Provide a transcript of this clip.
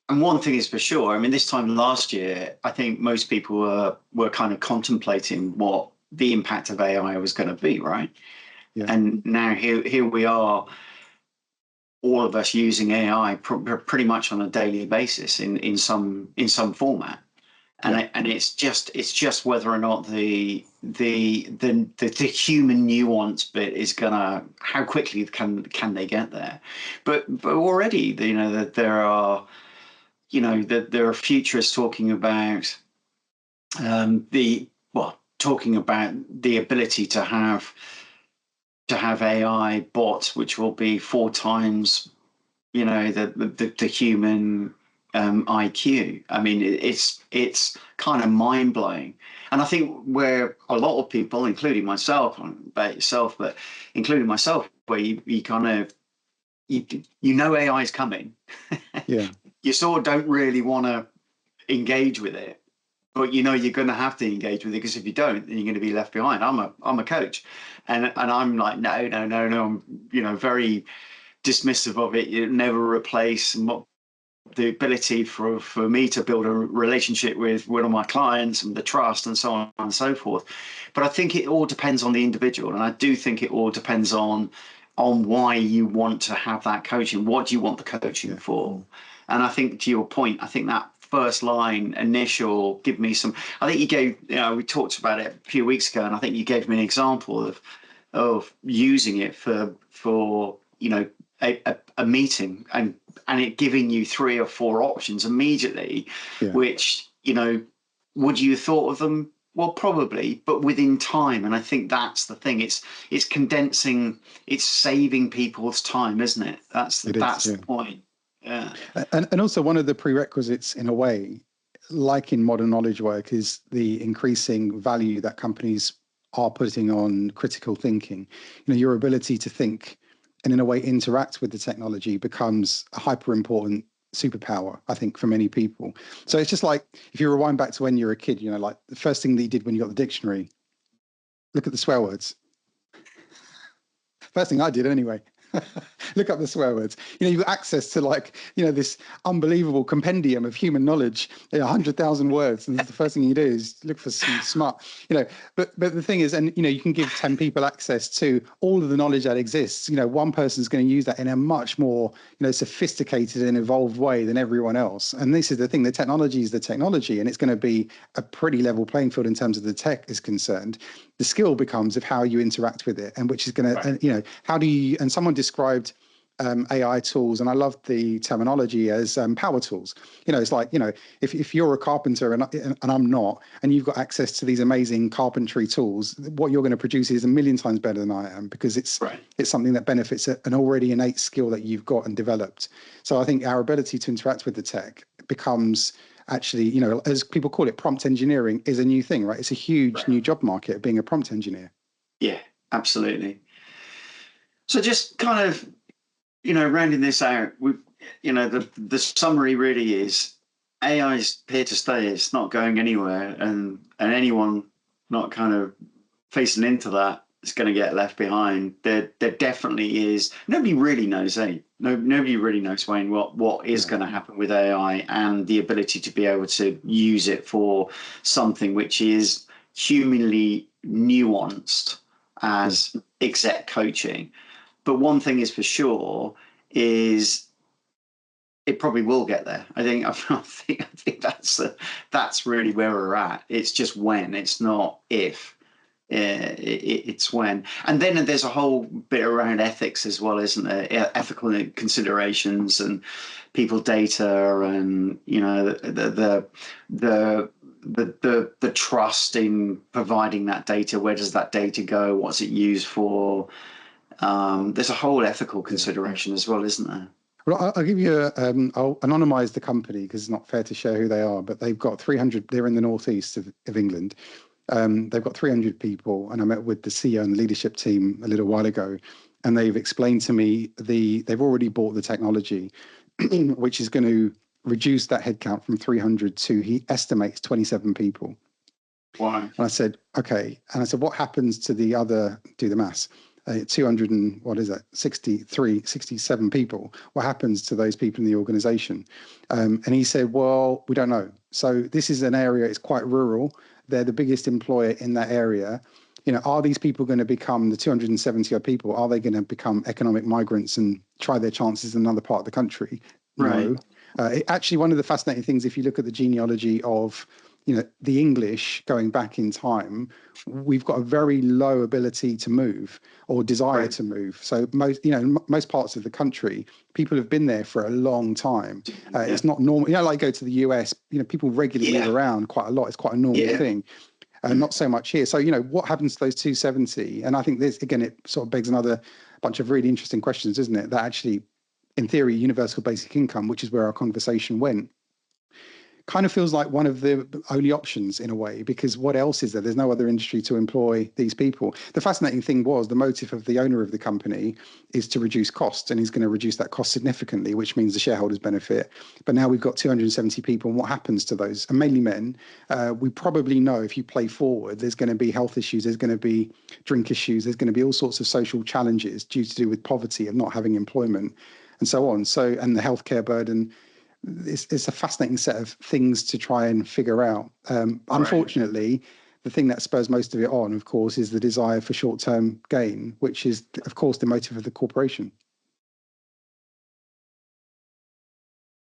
And one thing is for sure, I mean, this time last year, I think most people were kind of contemplating what the impact of AI was going to be, right? Yeah. And now here we are, all of us using AI pretty much on a daily basis in some format. And it's just whether or not the human nuance bit is gonna, how quickly can they get there? But already, that there are, there are futurists talking about talking about the ability to have AI bots which will be 4 times, the human IQ. I mean, it's kind of mind blowing, and I think where a lot of people, including myself, about yourself, but including myself, where you kind of AI is coming, Yeah, you sort of don't really want to engage with it, but you're going to have to engage with it, because if you don't, then you're going to be left behind. I'm a coach, and I'm like, no. I'm very dismissive of it. You never replace the ability for me to build a relationship with one of my clients, and the trust, and so on and so forth. But I think it all depends on the individual, and I do think it all depends on why you want to have that coaching. What do you want the coaching for? And I think, to your point, I think that first line, initial, give me some. I think you gave, we talked about it a few weeks ago, and I think you gave me an example of using it for a meeting, and it giving you 3 or 4 options immediately, which, would you have thought of them? Well, probably, but within time. And I think that's the thing. It's condensing, it's saving people's time, isn't it? That's the point. Yeah. And also, one of the prerequisites, in a way, like in modern knowledge work, is the increasing value that companies are putting on critical thinking. Your ability to think and, in a way, interact with the technology becomes a hyper important superpower, I think, for many people. So it's just like, if you rewind back to when you were a kid, like the first thing that you did when you got the dictionary, look at the swear words. First thing I did anyway. Look up the swear words. You've got access to this unbelievable compendium of human knowledge, 100,000 words, and the first thing you do is look for some smart, But the thing is, and you can give 10 people access to all of the knowledge that exists. One person's going to use that in a much more sophisticated and evolved way than everyone else. And this is the thing: the technology is the technology, and it's going to be a pretty level playing field in terms of the tech is concerned. The skill becomes of how you interact with it, and which is going to, how do you? And someone described AI tools, and I love the terminology, as power tools. It's like, if you're a carpenter and I'm not, and you've got access to these amazing carpentry tools, what you're going to produce is a million times better than I am, because it's something that benefits an already innate skill that you've got and developed. So I think our ability to interact with the tech becomes, actually, as people call it, prompt engineering is a new thing, right? It's a huge new job market, being a prompt engineer. Yeah, absolutely. So just kind of, rounding this out, the summary really is AI is here to stay. It's not going anywhere, and anyone not kind of facing into that is going to get left behind. There definitely is. Nobody really knows, nobody really knows, Wayne, what is going to happen with AI, and the ability to be able to use it for something which is humanly nuanced as exec coaching. But one thing is for sure, is it probably will get there. I think that's really where we're at. It's just when. It's not if. It's when. And then there's a whole bit around ethics as well, isn't there? Ethical considerations and people data, and the trust in providing that data. Where does that data go? What's it used for? There's a whole ethical consideration as well, isn't there? Well, I'll give you I'll anonymize the company, because it's not fair to share who they are, but they've got 300, they're in the northeast of England. They've got 300 people, and I met with the CEO and the leadership team a little while ago, and they've explained to me they've already bought the technology, which is going to reduce that headcount from 300 to, he estimates, 27 people. Wow. And I said, okay. And I said, what happens to the other, do the maths, 200 and what is that, 63, 67 people, what happens to those people in the organization? And he said, well, we don't know. So this is an area, it's quite rural. They're the biggest employer in that area. You know, are these people going to become, the 270 odd people, are they going to become economic migrants and try their chances in another part of the country? Right. No. Actually, one of the fascinating things, if you look at the genealogy of, you know, the English going back in time, we've got a very low ability to move or desire Right. to move. So most, you know, most parts of the country, people have been there for a long time. Yeah. It's not normal. You know, like go to the US, you know, people regularly move Yeah. around quite a lot. It's quite a normal Yeah. thing. Not so much here. So, you know, what happens to those 270? And I think this, again, it sort of begs another bunch of really interesting questions, isn't it? That actually, in theory, universal basic income, which is where our conversation went, kind of feels like one of the only options in a way, because what else is there? There's no other industry to employ these people. The fascinating thing was the motive of the owner of the company is to reduce costs, and he's going to reduce that cost significantly, which means the shareholders benefit. But now we've got 270 people, and what happens to those? And mainly men. We probably know if you play forward, there's going to be health issues, there's going to be drink issues, there's going to be all sorts of social challenges due to do with poverty and not having employment and so on. So, and the healthcare burden. It's a fascinating set of things to try and figure out. Unfortunately, the thing that spurs most of it on, of course, is the desire for short-term gain, which is, of course, the motive of the corporation.